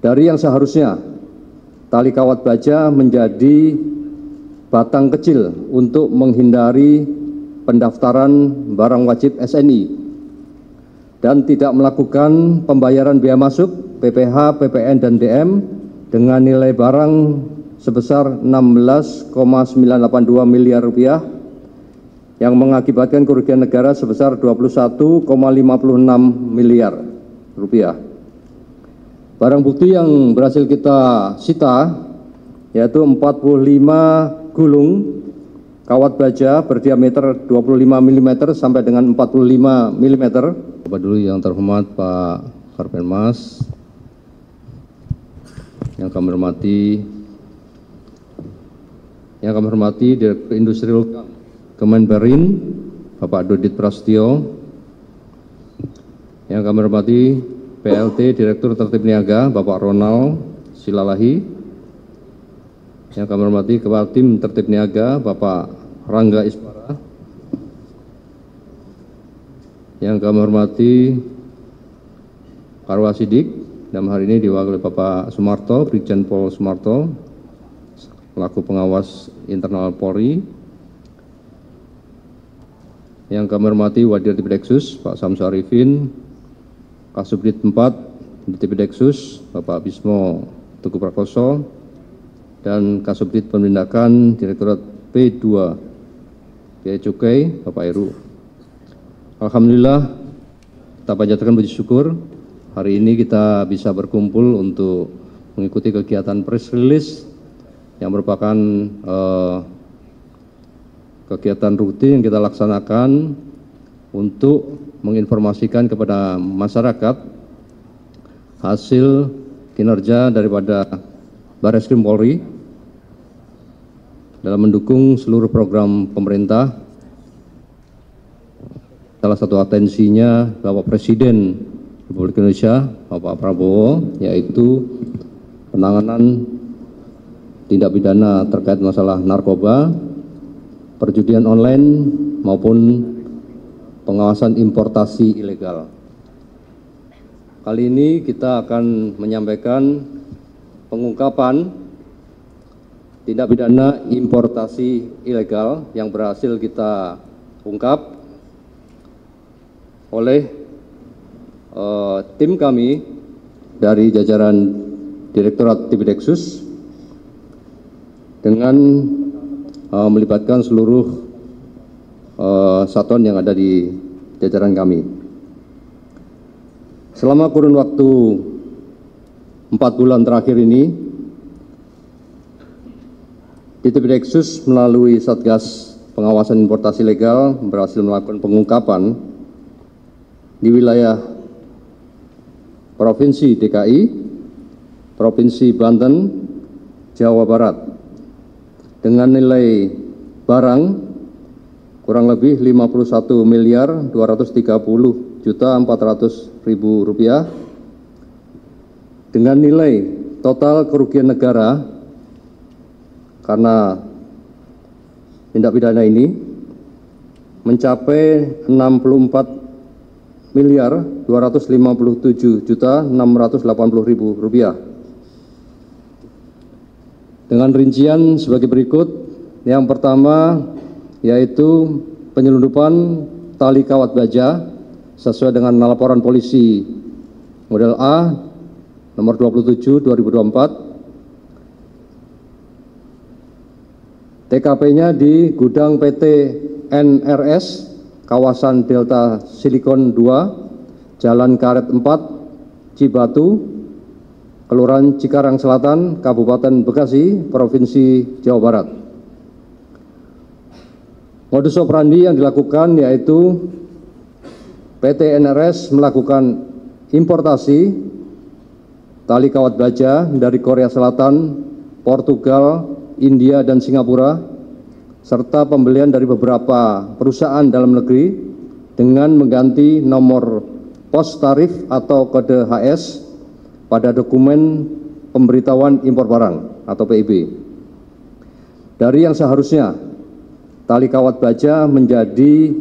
Dari yang seharusnya tali kawat baja menjadi batang kecil untuk menghindari pendaftaran barang wajib SNI dan tidak melakukan pembayaran biaya masuk PPh, PPN, dan DM dengan nilai barang sebesar 16,982 miliar rupiah yang mengakibatkan kerugian negara sebesar 21,56 miliar rupiah. Barang bukti yang berhasil kita sita yaitu 45 gulung kawat baja berdiameter 25 mm sampai dengan 45 mm. Bapak dulu yang terhormat Pak Karpenmas, yang kami hormati Direktur Industri Kemenperin Bapak Dodit Prasetyo, yang kami hormati PLT Direktur Tertib Niaga Bapak Ronald Silalahi, yang kami hormati Kepala Tim Tertib Niaga Bapak Rangga Ismara, yang kami hormati Karwasidik, dalam hari ini diwakili Bapak Sumarto, Brigjen Pol Sumarto, selaku pengawas internal Polri, yang kami hormati Wadir Tipideksus Pak Samsu Arifin, Kasubdit 4 di Tipideksus Bapak Bismo Teguh Prakoso, dan Kasubdit Penindakan Direktorat P2 Bea Cukai Bapak Heru. Alhamdulillah, kita panjatkan puji syukur hari ini kita bisa berkumpul untuk mengikuti kegiatan press release yang merupakan kegiatan rutin yang kita laksanakan untuk menginformasikan kepada masyarakat hasil kinerja daripada Barreskrim Polri dalam mendukung seluruh program pemerintah. Salah satu atensinya Bapak Presiden Republik Indonesia, Bapak Prabowo, yaitu penanganan tindak pidana terkait masalah narkoba, perjudian online, maupun pengawasan importasi ilegal. Kali ini kita akan menyampaikan pengungkapan tindak pidana importasi ilegal yang berhasil kita ungkap oleh tim kami dari jajaran Direktorat Tipideksus dengan melibatkan seluruh satuan yang ada di jajaran kami. Selama kurun waktu 4 bulan terakhir ini, Tipideksus melalui Satgas Pengawasan Importasi Legal berhasil melakukan pengungkapan di wilayah Provinsi DKI, Provinsi Banten, Jawa Barat dengan nilai barang kurang lebih 51.230.400.000 rupiah dengan nilai total kerugian negara karena tindak pidana ini mencapai 64.257.680.000 rupiah. Dengan rincian sebagai berikut. Yang pertama yaitu penyelundupan tali kawat baja sesuai dengan laporan polisi model A nomor 27 2024. TKP-nya di gudang PT NRS kawasan Delta Silikon 2, Jalan Karet 4, Cibatu, Kelurahan Cikarang Selatan, Kabupaten Bekasi, Provinsi Jawa Barat. Modus operandi yang dilakukan yaitu PT NRS melakukan importasi tali kawat baja dari Korea Selatan, Portugal, India, dan Singapura, serta pembelian dari beberapa perusahaan dalam negeri dengan mengganti nomor pos tarif atau kode HS pada dokumen pemberitahuan impor barang atau PIB. Dari yang seharusnya tali kawat baja menjadi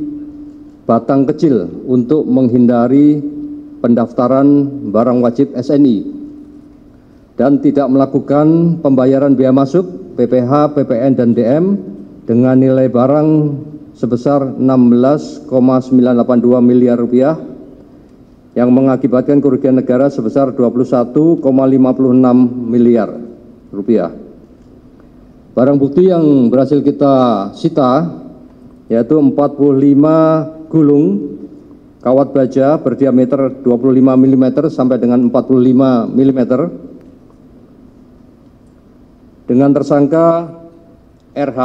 batang kecil untuk menghindari pendaftaran barang wajib SNI dan tidak melakukan pembayaran biaya masuk, PPh, PPN, dan DM dengan nilai barang sebesar 16,982 miliar rupiah yang mengakibatkan kerugian negara sebesar 21,56 miliar rupiah. Barang bukti yang berhasil kita sita yaitu 45 gulung kawat baja berdiameter 25 mm sampai dengan 45 mm dengan tersangka RH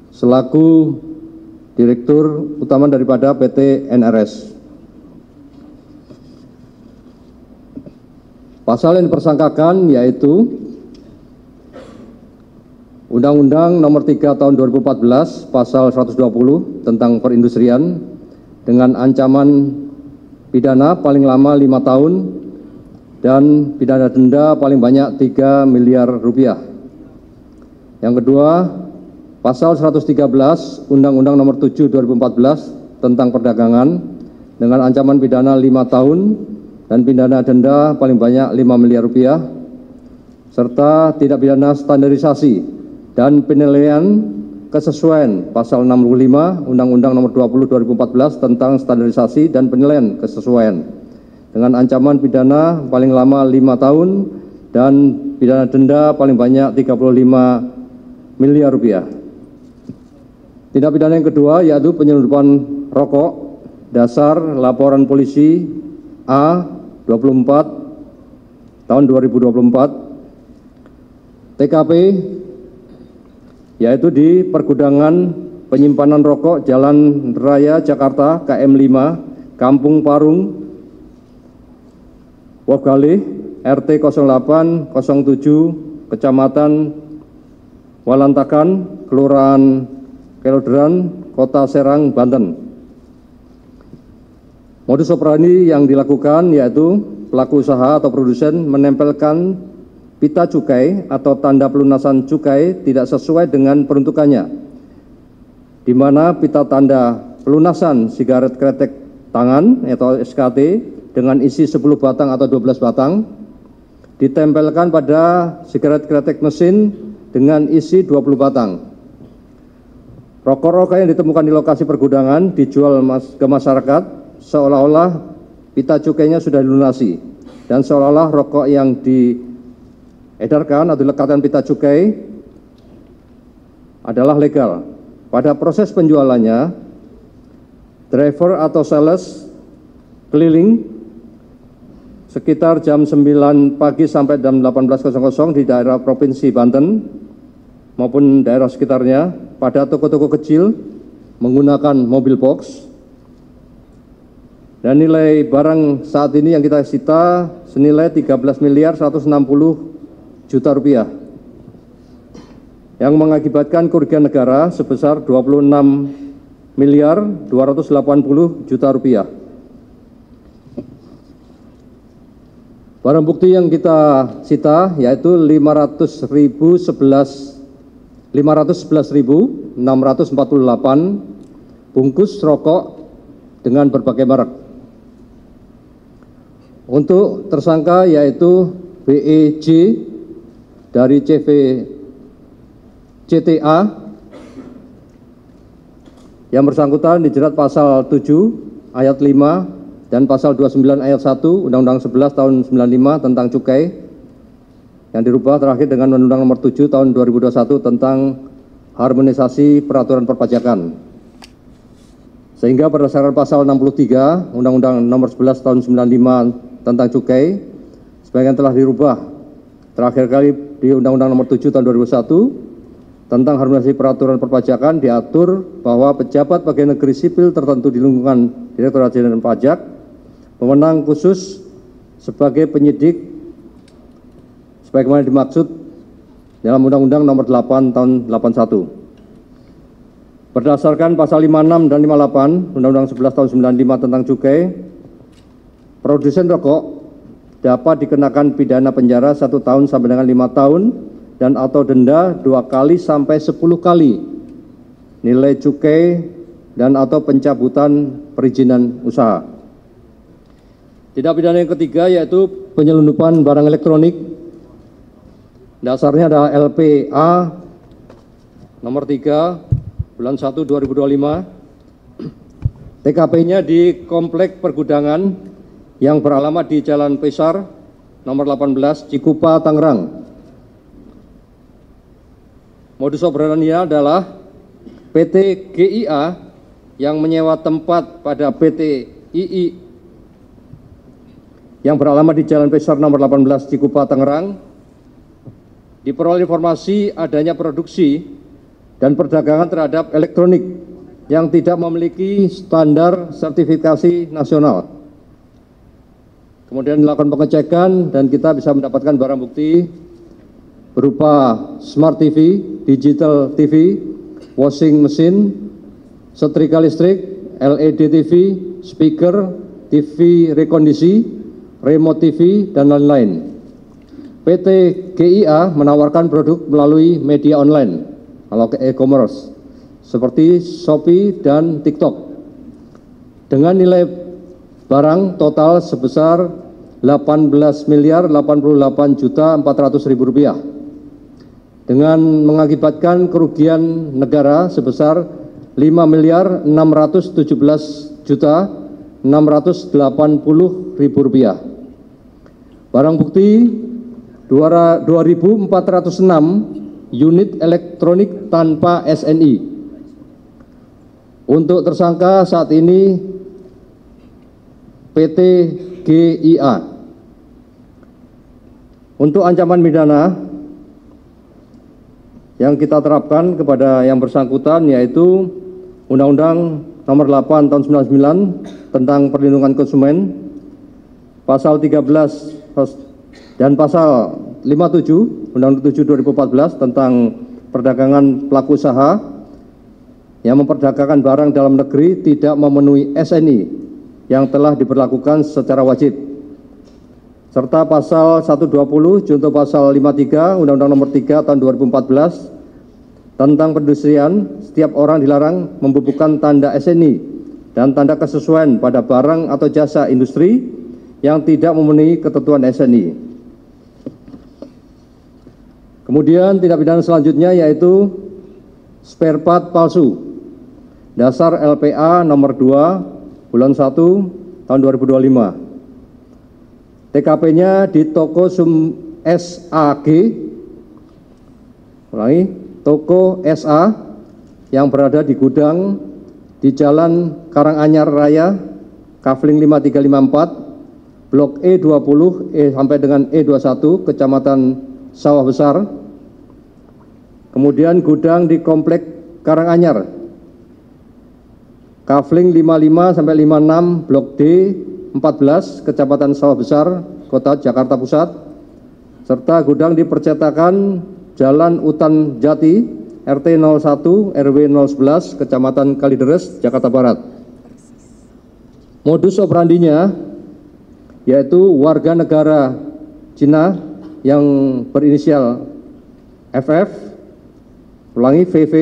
selaku Direktur Utama daripada PT NRS. Pasal yang dipersangkakan yaitu Undang-Undang Nomor 3 Tahun 2014 Pasal 120 tentang perindustrian dengan ancaman pidana paling lama 5 tahun dan pidana denda paling banyak 3 miliar rupiah. Yang kedua, Pasal 113 Undang-Undang Nomor 7 2014 tentang perdagangan dengan ancaman pidana 5 tahun dan pidana denda paling banyak 5 miliar rupiah serta tindak pidana standarisasi dan penilaian kesesuaian Pasal 65 Undang-Undang Nomor 20 2014 tentang standarisasi dan penilaian kesesuaian dengan ancaman pidana paling lama 5 tahun dan pidana denda paling banyak 35 miliar rupiah. Tindak pidana yang kedua yaitu penyelundupan rokok dasar laporan polisi A24 tahun 2024 TKP yaitu di pergudangan penyimpanan rokok Jalan Raya Jakarta KM 5 Kampung Parung Wogalih RT 08 07 Kecamatan Walantakan Kelurahan Kelodran Kota Serang Banten. Modus operandi yang dilakukan yaitu pelaku usaha atau produsen menempelkan pita cukai atau tanda pelunasan cukai tidak sesuai dengan peruntukannya, di mana pita tanda pelunasan sigaret kretek tangan atau SKT dengan isi 10 batang atau 12 batang ditempelkan pada sigaret kretek mesin dengan isi 20 batang. Rokok-rokok yang ditemukan di lokasi pergudangan dijual ke masyarakat seolah-olah pita cukainya sudah dilunasi dan seolah-olah rokok yang diedarkan atau dilekatkan pita cukai adalah legal. Pada proses penjualannya, driver atau sales keliling sekitar jam 9 pagi sampai jam 18.00 di daerah Provinsi Banten maupun daerah sekitarnya pada toko-toko kecil menggunakan mobil box. Dan nilai barang saat ini yang kita sita senilai 13 miliar 160 juta rupiah yang mengakibatkan kerugian negara sebesar 26 miliar 280 juta rupiah. Barang bukti yang kita sita yaitu 511.648 bungkus rokok dengan berbagai merek. Untuk tersangka yaitu BEJ dari CV CTA yang bersangkutan dijerat pasal 7 ayat 5 dan pasal 29 ayat 1 Undang-Undang 11 tahun 95 tentang cukai yang dirubah terakhir dengan Undang-Undang Nomor 7 tahun 2021 tentang harmonisasi peraturan perpajakan. Sehingga berdasarkan pasal 63 Undang-Undang Nomor 11 tahun 95 tentang cukai sebagian telah dirubah terakhir kali di Undang-Undang Nomor 7 tahun 2001 tentang harmonisasi peraturan perpajakan diatur bahwa pejabat pegawai negeri sipil tertentu di lingkungan Direktorat Jenderal Pajak pemenang khusus sebagai penyidik sebagaimana dimaksud dalam Undang-Undang Nomor 8 tahun 81. Berdasarkan pasal 56 dan 58 Undang-Undang 11 tahun 95 tentang cukai, produsen rokok dapat dikenakan pidana penjara 1 tahun sampai dengan 5 tahun dan atau denda 2 kali sampai 10 kali nilai cukai dan atau pencabutan perizinan usaha. Tindak pidana yang ketiga yaitu penyelundupan barang elektronik. Dasarnya adalah LPA nomor 3 bulan 1 2025. TKP-nya di Komplek Pergudangan yang beralamat di Jalan Pesar nomor 18 Cikupa, Tangerang. Modus operandinya adalah PT GIA yang menyewa tempat pada PT II yang beralamat di Jalan Pesar nomor 18 Cikupa, Tangerang. Diperoleh informasi adanya produksi dan perdagangan terhadap elektronik yang tidak memiliki standar sertifikasi nasional. Kemudian dilakukan pengecekan dan kita bisa mendapatkan barang bukti berupa Smart TV, Digital TV, washing mesin, setrika listrik, LED TV, speaker, TV rekondisi, remote TV, dan lain-lain. PT GIA menawarkan produk melalui media online atau e-commerce seperti Shopee dan TikTok dengan nilai barang total sebesar Rp18.088.400.000 dengan mengakibatkan kerugian negara sebesar Rp5.617.680.000. Barang bukti 2.406 unit elektronik tanpa SNI. Untuk tersangka saat ini PT GIA. Untuk ancaman pidana yang kita terapkan kepada yang bersangkutan yaitu Undang-Undang Nomor 8 Tahun 99 tentang Perlindungan Konsumen, Pasal 13 dan Pasal 57 Undang-Undang 7 2014 tentang perdagangan pelaku usaha yang memperdagangkan barang dalam negeri tidak memenuhi SNI yang telah diberlakukan secara wajib, serta Pasal 120 junto Pasal 53 Undang-Undang Nomor 3 Tahun 2014 tentang perindustrian. Setiap orang dilarang membubuhkan tanda SNI dan tanda kesesuaian pada barang atau jasa industri yang tidak memenuhi ketentuan SNI. Kemudian tindak pidana selanjutnya yaitu spare part palsu. Dasar LPA nomor 2 bulan 1 tahun 2025. TKP-nya di toko SAG, toko SA yang berada di gudang di Jalan Karanganyar Raya, Kafling 5354, Blok E20 sampai dengan E21, Kecamatan Sawah Besar. Kemudian gudang di Komplek Karanganyar, Kafling 55 sampai 56, Blok D 14, Kecamatan Sawah Besar, Kota Jakarta Pusat, serta gudang di percetakan Jalan Utan Jati, RT 01 RW 011, Kecamatan Kalideres, Jakarta Barat. Modus operandinya yaitu warga negara Cina yang berinisial FF, VV,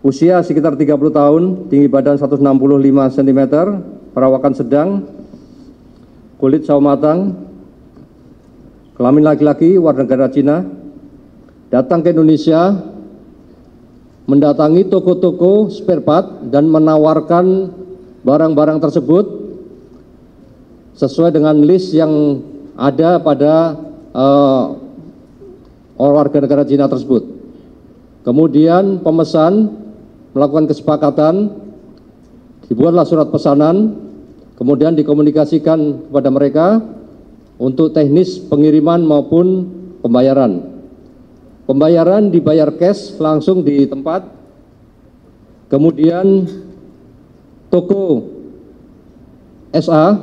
usia sekitar 30 tahun, tinggi badan 165 cm, perawakan sedang, kulit sawo matang, kelamin laki-laki, warga negara Cina, datang ke Indonesia, mendatangi toko-toko spare part dan menawarkan barang-barang tersebut sesuai dengan list yang ada pada warga negara Cina tersebut. Kemudian pemesan melakukan kesepakatan, dibuatlah surat pesanan, kemudian dikomunikasikan kepada mereka untuk teknis pengiriman maupun pembayaran. Pembayaran dibayar cash langsung di tempat, kemudian toko SA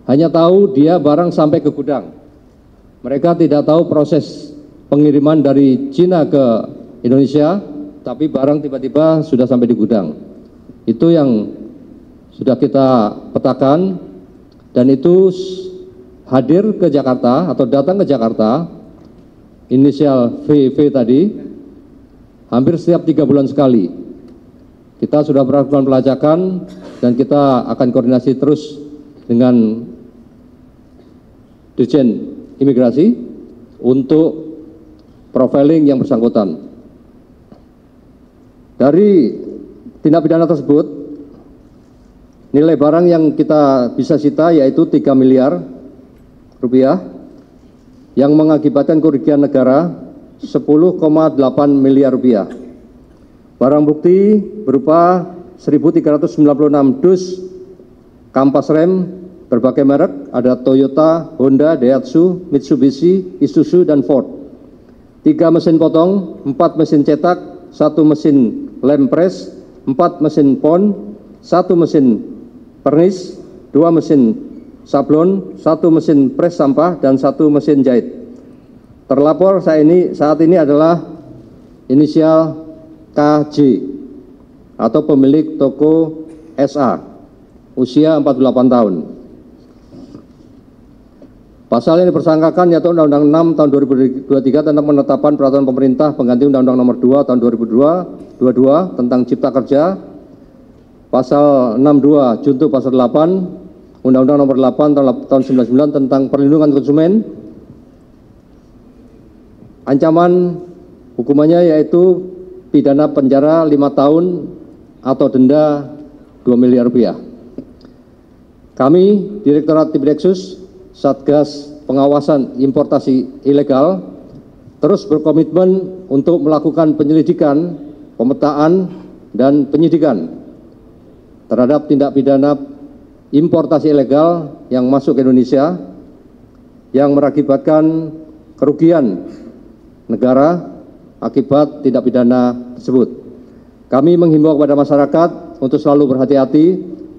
hanya tahu dia barang sampai ke gudang. Mereka tidak tahu proses pengiriman dari Cina ke Indonesia, tapi barang tiba-tiba sudah sampai di gudang. Itu yang sudah kita petakan, dan itu hadir ke Jakarta atau datang ke Jakarta, inisial VV tadi, hampir setiap 3 bulan sekali. Kita sudah melakukan pelacakan dan kita akan koordinasi terus dengan Dirjen Imigrasi untuk profiling yang bersangkutan. Dari tindak pidana tersebut, nilai barang yang kita bisa sita yaitu 3 miliar rupiah yang mengakibatkan kerugian negara 10,8 miliar rupiah. Barang bukti berupa 1.396 dus kampas rem berbagai merek, ada Toyota, Honda, Daihatsu, Mitsubishi, Isuzu, dan Ford. 3 mesin potong, 4 mesin cetak, 1 mesin lem press, 4 mesin pon, 1 mesin pernis, 2 mesin sablon, 1 mesin pres sampah, dan 1 mesin jahit. Terlapor saat ini adalah inisial KJ atau pemilik toko SA, usia 48 tahun. Pasal yang dipersangkakan yaitu Undang-Undang 6 tahun 2023 tentang penetapan peraturan pemerintah pengganti Undang-Undang nomor 2 tahun 2022 tentang Cipta Kerja, Pasal 62 junto Pasal 8 Undang-Undang nomor 8 tahun 99 tentang perlindungan konsumen. Ancaman hukumannya yaitu pidana penjara 5 tahun atau denda 2 miliar rupiah. Kami, Direktorat Tipideksus, Satgas Pengawasan Importasi Ilegal, terus berkomitmen untuk melakukan penyelidikan, pemetaan, dan penyidikan terhadap tindak pidana importasi ilegal yang masuk ke Indonesia yang mengakibatkan kerugian negara akibat tindak pidana tersebut. Kami menghimbau kepada masyarakat untuk selalu berhati-hati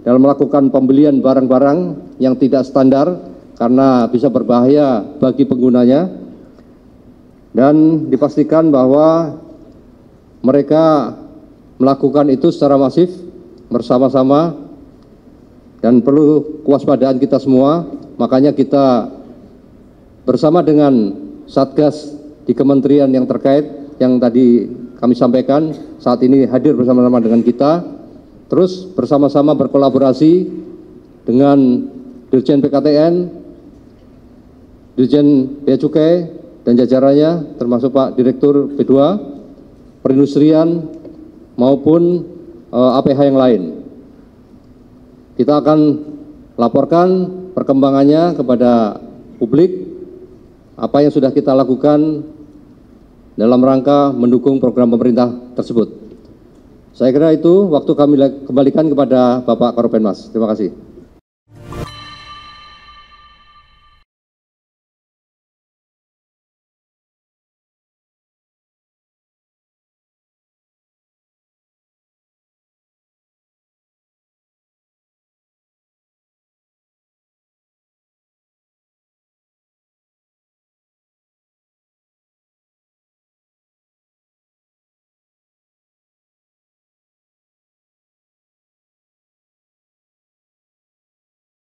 dalam melakukan pembelian barang-barang yang tidak standar karena bisa berbahaya bagi penggunanya, dan dipastikan bahwa mereka melakukan itu secara masif bersama-sama dan perlu kewaspadaan kita semua. Makanya kita bersama dengan Satgas di kementerian yang terkait yang tadi kami sampaikan saat ini hadir bersama-sama dengan kita, terus bersama-sama berkolaborasi dengan Dirjen PKTN, Dirjen Bea Cukai dan jajarannya termasuk Pak Direktur P2, perindustrian maupun APH yang lain. Kita akan laporkan perkembangannya kepada publik apa yang sudah kita lakukan dalam rangka mendukung program pemerintah tersebut. Saya kira itu waktu kami kembalikan kepada Bapak Karopenmas. Terima kasih.